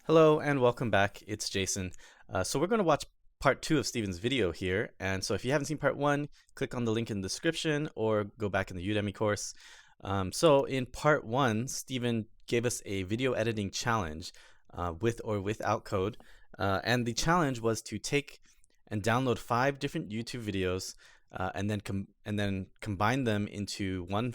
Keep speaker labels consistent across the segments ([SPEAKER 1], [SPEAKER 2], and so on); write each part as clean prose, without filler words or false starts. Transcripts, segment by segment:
[SPEAKER 1] Hello and welcome back. It's Jason. So we're going to watch part 2 of Steven's video here. And so if you haven't seen part 1, click on the link in the description or go back in the Udemy course. So in part 1, Steven gave us a video editing challenge with or without code. And the challenge was to take and download 5 different YouTube videos and then combine them into one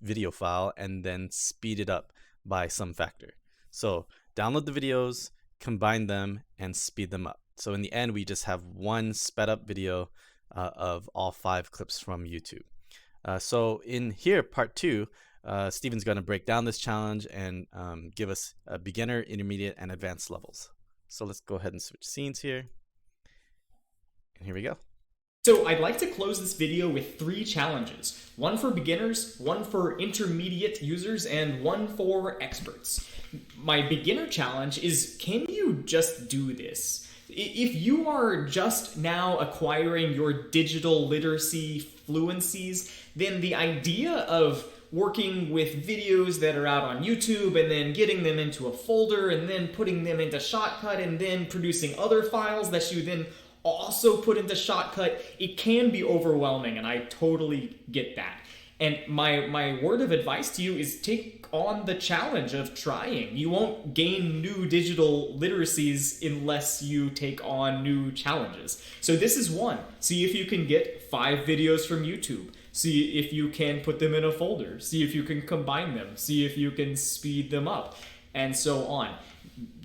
[SPEAKER 1] video file and then speed it up by some factor. So download the videos, combine them, and speed them up. So in the end, we just have one sped up video of all 5 clips from YouTube. So in here, part 2, Steven's going to break down this challenge and give us a beginner, intermediate, and advanced levels. So let's go ahead and switch scenes here. And here we go.
[SPEAKER 2] So I'd like to close this video with 3 challenges. One for beginners, one for intermediate users, and one for experts. My beginner challenge is, can you just do this? If you are just now acquiring your digital literacy fluencies, then the idea of working with videos that are out on YouTube and then getting them into a folder and then putting them into ShotCut and then producing other files that you then also put into ShotCut, it can be overwhelming, and I totally get that. And my word of advice to you is take on the challenge of trying. You won't gain new digital literacies unless you take on new challenges. So this is one. See if you can get 5 videos from YouTube. See if you can put them in a folder. See if you can combine them. See if you can speed them up, and so on.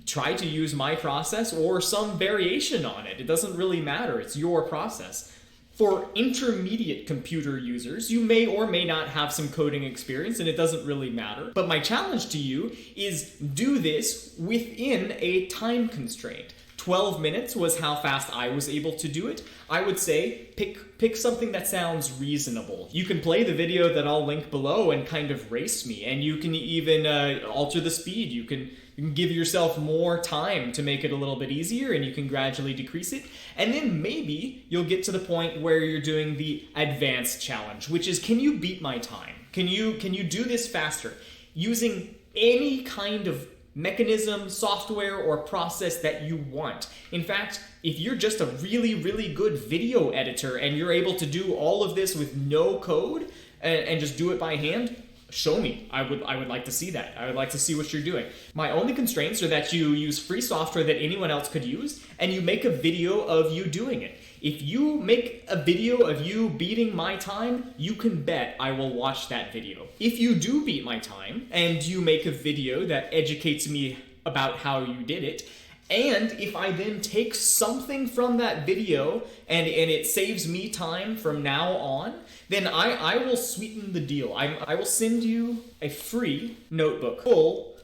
[SPEAKER 2] Try to use my process or some variation on it. It doesn't really matter. It's your process. For intermediate computer users, you may or may not have some coding experience, and it doesn't really matter. But my challenge to you is do this within a time constraint. 12 minutes was how fast I was able to do it. I would say pick something that sounds reasonable. You can play the video that I'll link below and kind of race me, and you can even alter the speed. You can give yourself more time to make it a little bit easier, and you can gradually decrease it. And then maybe you'll get to the point where you're doing the advanced challenge, which is, can you beat my time? Can you do this faster? Using any kind of mechanism, software, or process that you want. In fact, if you're just a really, really good video editor and you're able to do all of this with no code and just do it by hand, show me. I would like to see that. I would like to see what you're doing. My only constraints are that you use free software that anyone else could use, and you make a video of you doing it. If you make a video of you beating my time, you can bet I will watch that video. If you do beat my time, and you make a video that educates me about how you did it, and if I then take something from that video and it saves me time from now on, then I will sweeten the deal. I will send you a free notebook full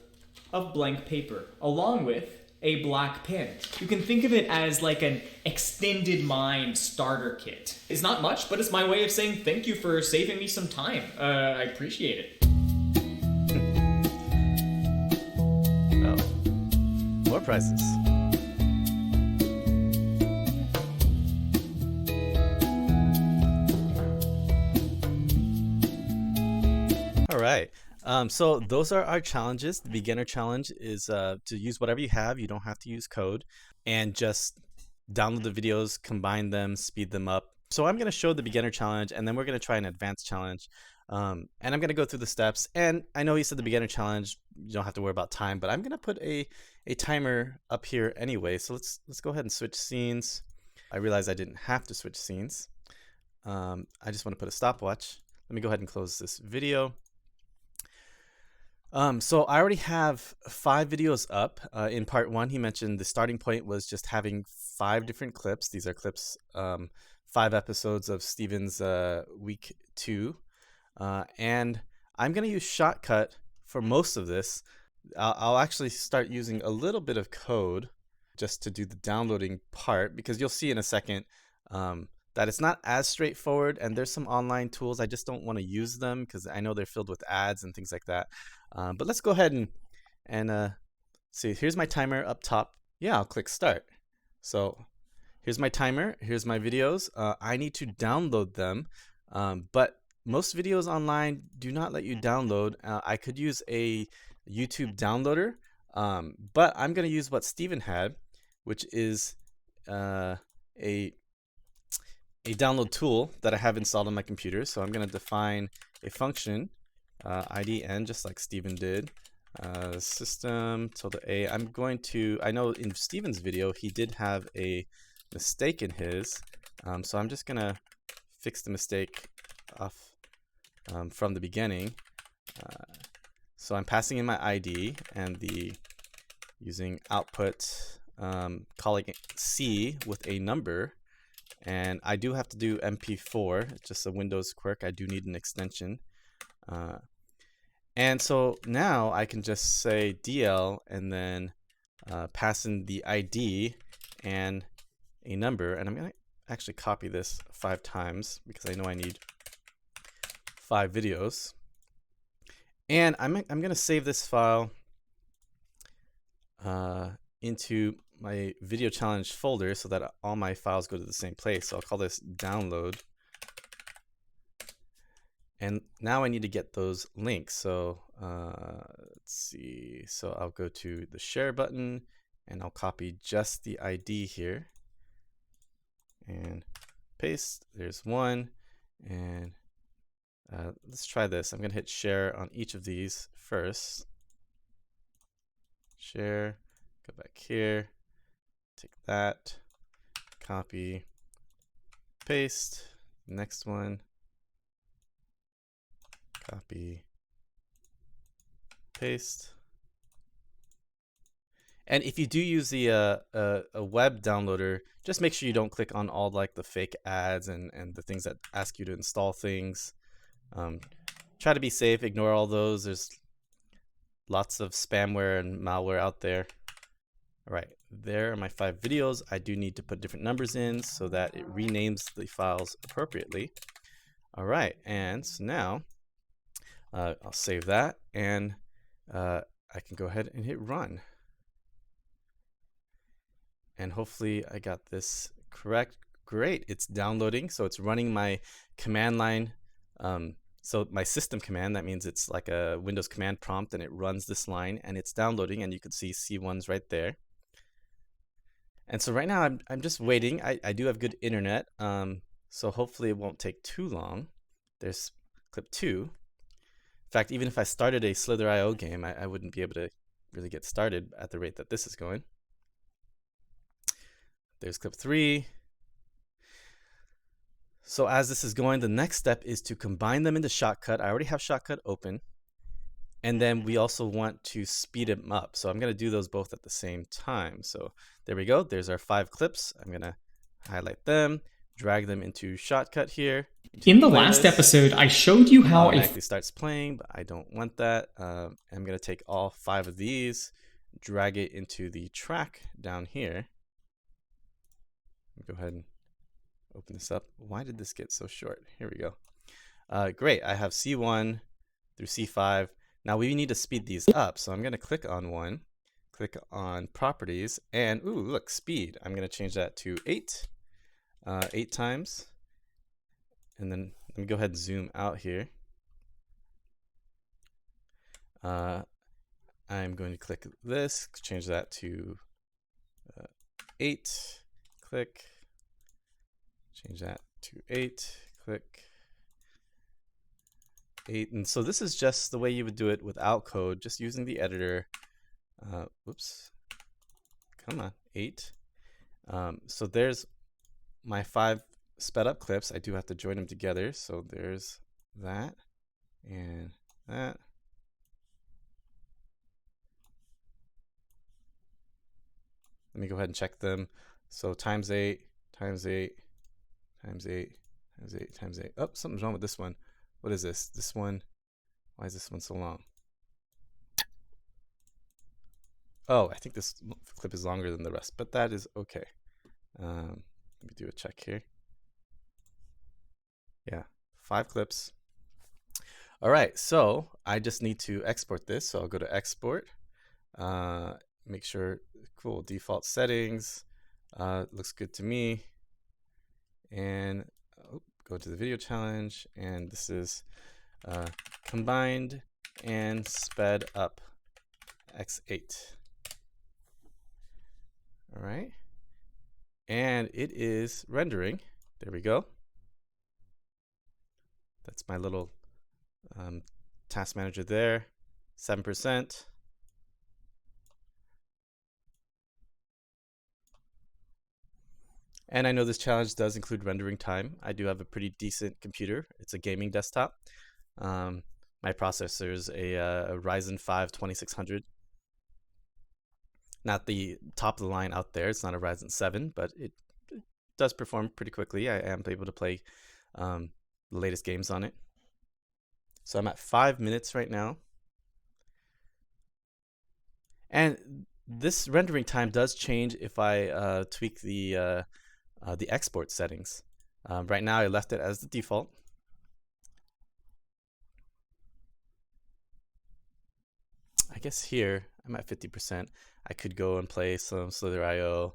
[SPEAKER 2] of blank paper, along with a black pen. You can think of it as like an extended mind starter kit. It's not much, but it's my way of saying thank you for saving me some time. I appreciate it.
[SPEAKER 1] Oh, more prizes. All right. So those are our challenges. The beginner challenge is to use whatever you have. You don't have to use code, and just download the videos, combine them, speed them up. So I'm going to show the beginner challenge, and then we're going to try an advanced challenge. And I'm going to go through the steps. And I know he said the beginner challenge, you don't have to worry about time, but I'm going to put a timer up here anyway. So let's go ahead and switch scenes. I realized I didn't have to switch scenes. I just want to put a stopwatch. Let me go ahead and close this video. So I already have 5 videos up. In part 1, he mentioned the starting point was just having 5 different clips. These are clips, 5 episodes of Steven's week 2. And I'm going to use ShotCut for most of this. I'll actually start using a little bit of code just to do the downloading part, because you'll see in a second that it's not as straightforward, and there's some online tools. I just don't want to use them because I know they're filled with ads and things like that. But let's go ahead and see. Here's my timer up top. Yeah, I'll click start. So here's my timer. Here's my videos. I need to download them, but most videos online do not let you download. I could use a YouTube downloader, But I'm going to use what Steven had, which is a download tool that I have installed on my computer. So I'm going to define a function, IDN, just like Steven did. System tilde a. I know in Steven's video he did have a mistake in his, so I'm just gonna fix the mistake off from the beginning. So I'm passing in my ID and using output, calling C with a number, and I do have to do MP4. It's just a Windows quirk. I do need an extension. And so now I can just say DL and then pass in the ID and a number. And I'm going to actually copy this 5 times because I know I need 5 videos. And I'm going to save this file into my video challenge folder so that all my files go to the same place. So I'll call this download. And now I need to get those links. So let's see. So I'll go to the share button and I'll copy just the ID here and paste. There's one. And let's try this. I'm going to hit share on each of these first. Share, go back here, take that, copy, paste, next one. Copy, paste. And if you do use the a web downloader, just make sure you don't click on all like the fake ads and the things that ask you to install things. Try to be safe, ignore all those. There's lots of spamware and malware out there. All right, there are my 5 videos. I do need to put different numbers in so that it renames the files appropriately. All right, and so now I'll save that, and I can go ahead and hit run. And hopefully I got this correct. Great, it's downloading, so it's running my command line. So my system command, that means it's like a Windows command prompt, and it runs this line, and it's downloading, and you can see C1's right there. And so right now I'm just waiting. I do have good internet, so hopefully it won't take too long. There's clip 2. In fact, even if I started a Slither.io game, I wouldn't be able to really get started at the rate that this is going. There's clip 3. So as this is going, the next step is to combine them into ShotCut. I already have ShotCut open. And then we also want to speed them up. So I'm going to do those both at the same time. So there we go. There's our 5 clips. I'm going to highlight them, drag them into ShotCut here.
[SPEAKER 2] In the last episode, I showed you how
[SPEAKER 1] it automatically starts playing, but I don't want that. I'm going to take all 5 of these, drag it into the track down here. Go ahead and open this up. Why did this get so short? Here we go. Great. I have C1 through C5. Now we need to speed these up. So I'm going to click on one, click on properties, and ooh, look, speed. I'm going to change that to 8, 8 times. And then let me go ahead and zoom out here. I'm going to click this, change that to 8, click, change that to 8, click, 8. And so this is just the way you would do it without code, just using the editor. Whoops, come on, 8. So there's my 5 sped up clips. I do have to join them together. So there's that and that. Let me go ahead and check them. So times 8, times 8, times 8, times 8, times 8. Oh, something's wrong with this one. What is this? This one, why is this one so long? Oh, I think this clip is longer than the rest, but that is okay. Let me do a check here. Yeah, 5 clips. All right, so I just need to export this. So I'll go to export, make sure, cool, default settings, looks good to me. And go to the video challenge, and this is combined and sped up x8. and it is rendering. There we go. That's my little task manager there. 7%. And I know this challenge does include rendering time. I do have a pretty decent computer. It's a gaming desktop. My processor is a Ryzen 5 2600. Not the top of the line out there. It's not a Ryzen 7, but it does perform pretty quickly. I am able to play the latest games on it. So I'm at 5 minutes right now. And this rendering time does change if I tweak the export settings. Right now I left it as the default. I guess here I'm at 50%. I could go and play some Slither.io.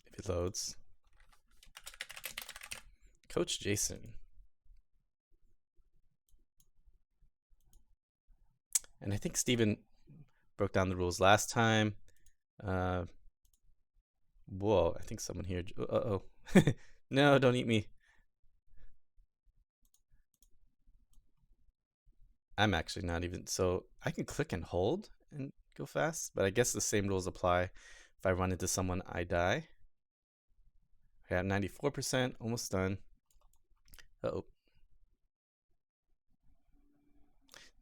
[SPEAKER 1] If it loads. Coach Jason. And I think Steven broke down the rules last time. Whoa, I think someone here. Uh-oh. No, don't eat me. I'm actually not even. So I can click and hold and go fast, but I guess the same rules apply. If I run into someone, I die. I have 94%, almost done. Uh-oh.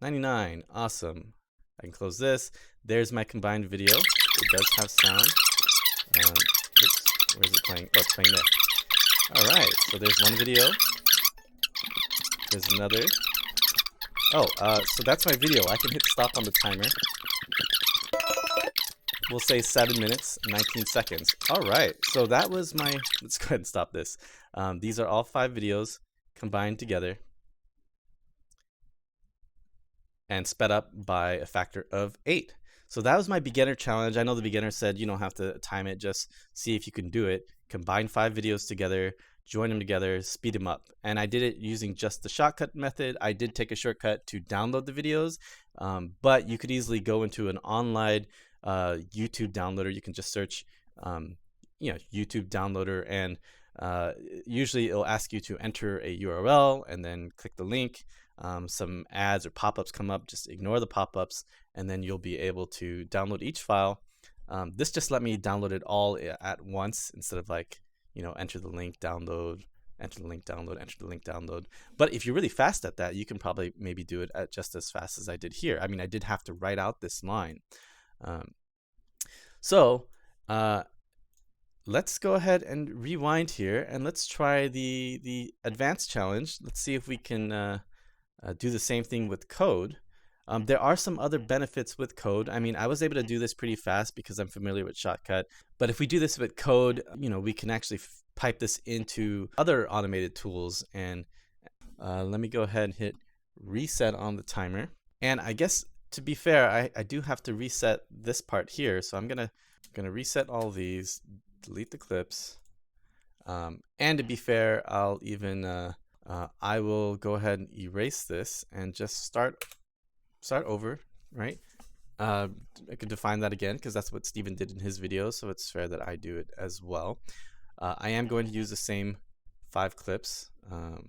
[SPEAKER 1] 99, awesome. I can close this. There's my combined video. It does have sound. Oops, where is it playing? Oh, it's playing there. All right, so there's one video. There's another. Oh, so that's my video. I can hit stop on the timer. We'll say 7 minutes, 19 seconds. All right, so that was my, let's go ahead and stop this. These are all 5 videos combined together and sped up by a factor of 8. So that was my beginner challenge. I know the beginner said you don't have to time it, just see if you can do it. Combine 5 videos together, join them together, speed them up. And I did it using just the ShotCut method. I did take a shortcut to download the videos, but you could easily go into an online YouTube downloader. You can just search YouTube downloader, and usually it'll ask you to enter a URL and then click the link. Some ads or pop-ups come up, just ignore the pop-ups, and then you'll be able to download each file. This just let me download it all at once instead of enter the link, download, enter the link, download, enter the link, download. But if you're really fast at that, you can probably maybe do it at just as fast as I did here. I mean, I did have to write out this line. Let's go ahead and rewind here, and let's try the advanced challenge. Let's see if we can do the same thing with code. There are some other benefits with code. I mean, I was able to do this pretty fast because I'm familiar with ShotCut. But if we do this with code, we can actually pipe this into other automated tools. And let me go ahead and hit reset on the timer. And I guess, to be fair, I do have to reset this part here. So I'm gonna reset all these, delete the clips. And to be fair, I'll even I will go ahead and erase this and just start over, right? I could define that again because that's what Steven did in his video, so it's fair that I do it as well. I am going to use the same 5 clips. In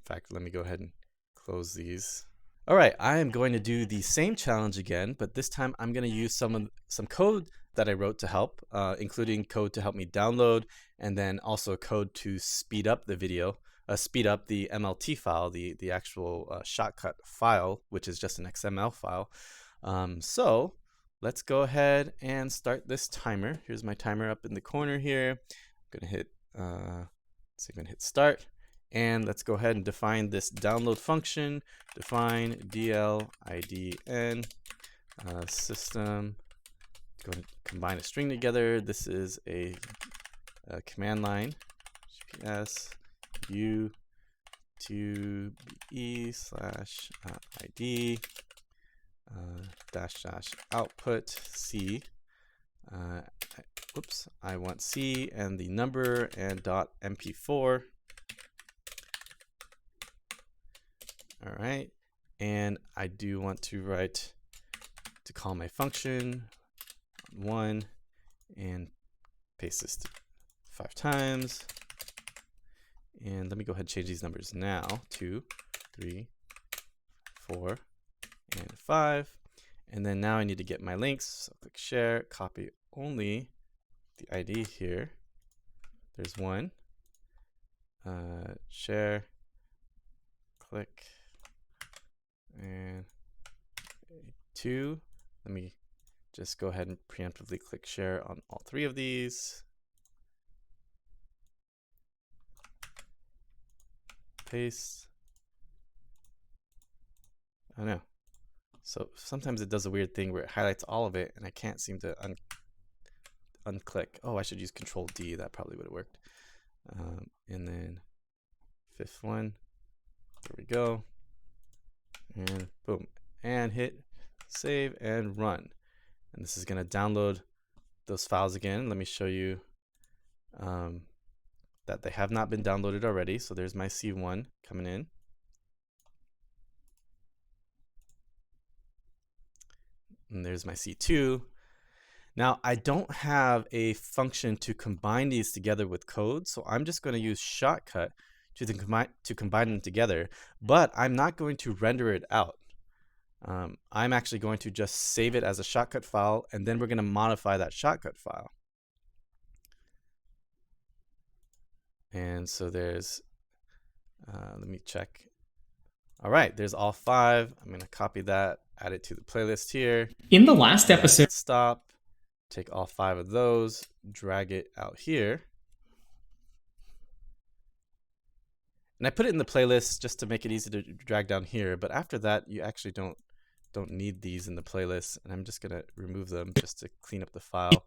[SPEAKER 1] fact, let me go ahead and close these. All right, I am going to do the same challenge again, but this time I'm going to use some code that I wrote to help, including code to help me download, and then also code to speed up the video. Speed up the MLT file, the actual ShotCut file, which is just an XML file. So let's go ahead and start this timer. Here's my timer up in the corner here. I'm gonna hit, I'm gonna hit start, and let's go ahead and define this download function. Define DLIDN system. Go and combine a string together. This is a command line. GPS u to e slash id dash output c. Oops, I want c and the number and dot mp4. All right. And I do want to call my function 1 and paste this 5 times. And let me go ahead and change these numbers now. 2, 3, 4, and 5. And then now I need to get my links. So click share, copy only the ID here. There's 1. Share, click, and 2. Let me just go ahead and preemptively click share on all 3 of these. Paste. I know. So sometimes it does a weird thing where it highlights all of it and I can't seem to unclick. Oh, I should use Control D. That probably would have worked. And then 5th one. There we go. And boom. And hit save and run. And this is going to download those files again. Let me show you that they have not been downloaded already. So there's my C1 coming in. And there's my C2. Now, I don't have a function to combine these together with code, so I'm just going to use ShotCut to combine them together, but I'm not going to render it out. I'm actually going to just save it as a ShotCut file, and then we're going to modify that ShotCut file. And so there's, let me check. All right, there's all 5. I'm going to copy that, add it to the playlist here.
[SPEAKER 2] In the last episode,
[SPEAKER 1] stop. Take all 5 of those, drag it out here. And I put it in the playlist just to make it easy to drag down here, but after that you actually don't need these in the playlist, and I'm just going to remove them just to clean up the file.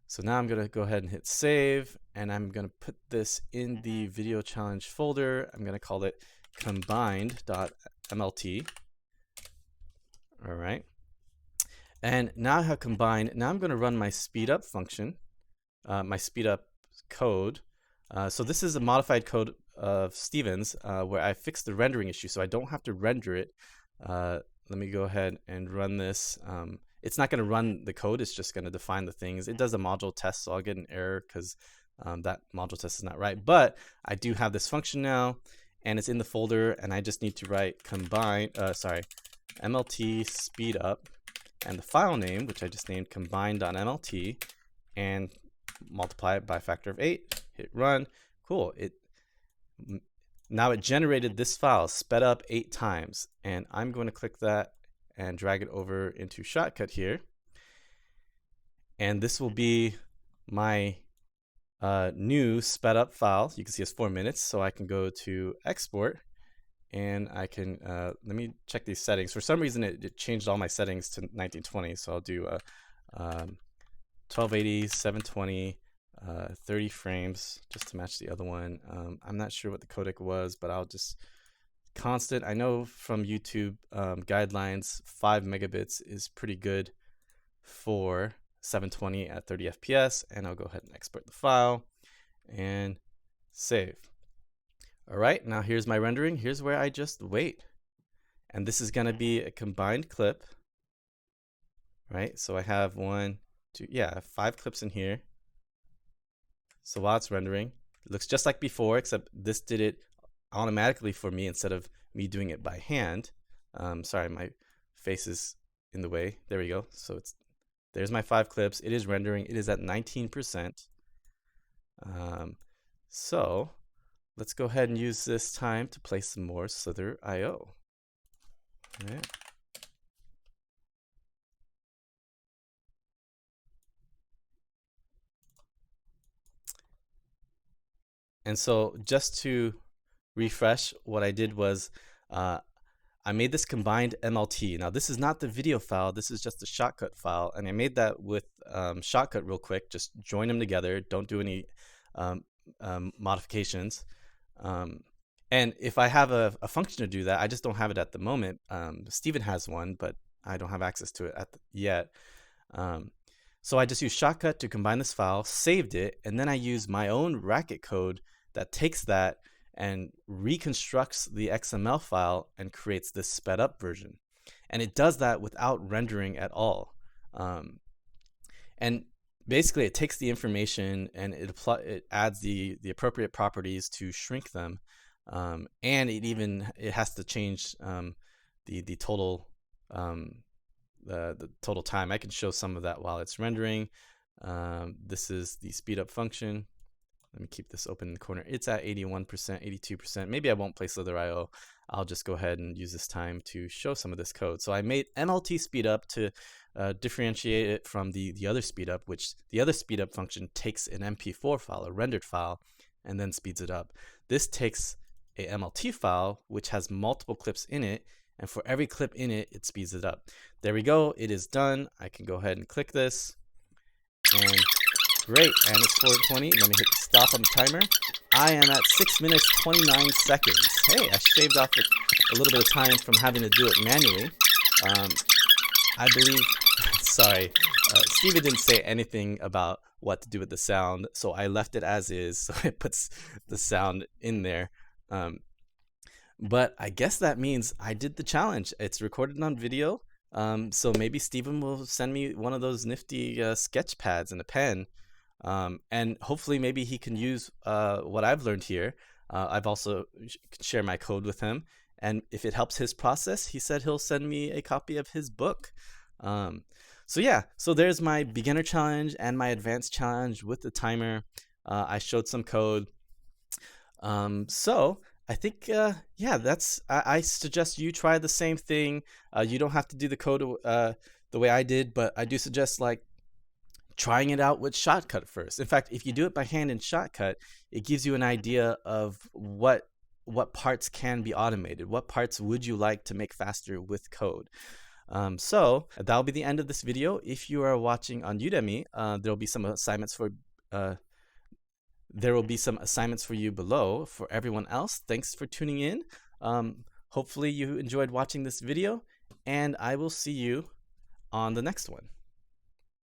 [SPEAKER 1] So now I'm going to go ahead and hit save, and I'm going to put this in the video challenge folder. I'm going to call it combined.mlt. All right. And now I have combined. Now I'm going to run my speedup function, my speedup code. So this is a modified code of Steven's where I fixed the rendering issue, so I don't have to render it. Let me go ahead and run this. It's not going to run the code. It's just going to define the things. It does a module test, so I'll get an error because that module test is not right. But I do have this function now, and it's in the folder, and I just need to write mlt speedup. And the file name, which I just named combine.mlt, and multiply it by a factor of 8, hit run. Cool. Now it generated this file, sped up 8 times, and I'm going to click that and drag it over into ShotCut here. And this will be my new sped up file. You can see it's 4 minutes, so I can go to export. And I can, let me check these settings. For some reason, it changed all my settings to 1920. So I'll do 1280, 720, 30 frames just to match the other one. I'm not sure what the codec was, but I'll just constant. I know from YouTube guidelines, 5 megabits is pretty good for 720 at 30 FPS. And I'll go ahead and export the file and save. All right, now here's my rendering. Here's where I just wait. And this is going to be a combined clip, right? So I have 5 clips in here. So while it's rendering, it looks just like before, except this did it automatically for me instead of me doing it by hand. Sorry, my face is in the way. There we go. So there's my 5 clips. It is rendering. It is at 19%. So let's go ahead and use this time to play some more Slither IO. All right. And so just to refresh, what I did was I made this combined MLT. Now this is not the video file, this is just the ShotCut file. And I made that with ShotCut real quick, just join them together, don't do any modifications. And if I have a function to do that, I just don't have it at the moment. Steven has one, but I don't have access to it yet. So I just used ShotCut to combine this file, saved it, and then I used my own racket code that takes that and reconstructs the XML file and creates this sped up version. And it does that without rendering at all. And basically, it takes the information and it adds the appropriate properties to shrink them, and it has to change the total the total time. I can show some of that while it's rendering. This is the speed up function. Let me keep this open in the corner. It's at 81%, 82%. Maybe I won't play Slither IO. I'll just go ahead and use this time to show some of this code. So I made MLT speedup to differentiate it from the other speedup, which the other speedup function takes an MP4 file, a rendered file, and then speeds it up. This takes a MLT file, which has multiple clips in it, and for every clip in it, it speeds it up. There we go. It is done. I can go ahead and click this. And great, and it's 4:20. Let me hit stop on the timer. I am at 6 minutes 29 seconds. Hey, I shaved off a little bit of time from having to do it manually. I believe, sorry, Steven didn't say anything about what to do with the sound, so I left it as is, so it puts the sound in there. But I guess that means I did the challenge. It's recorded on video. So maybe Steven will send me one of those nifty sketch pads and a pen. And hopefully maybe he can use what I've learned here. I've also share my code with him. And if it helps his process, he said he'll send me a copy of his book. So yeah, so there's my beginner challenge and my advanced challenge with the timer. I showed some code. So I think, yeah, I suggest you try the same thing. You don't have to do the code the way I did, but I do suggest trying it out with ShotCut first. In fact, if you do it by hand in ShotCut, it gives you an idea of what parts can be automated. What parts would you like to make faster with code? So that'll be the end of this video. If you are watching on Udemy, there'll be some assignments for you below. For everyone else, thanks for tuning in. Hopefully you enjoyed watching this video, and I will see you on the next one.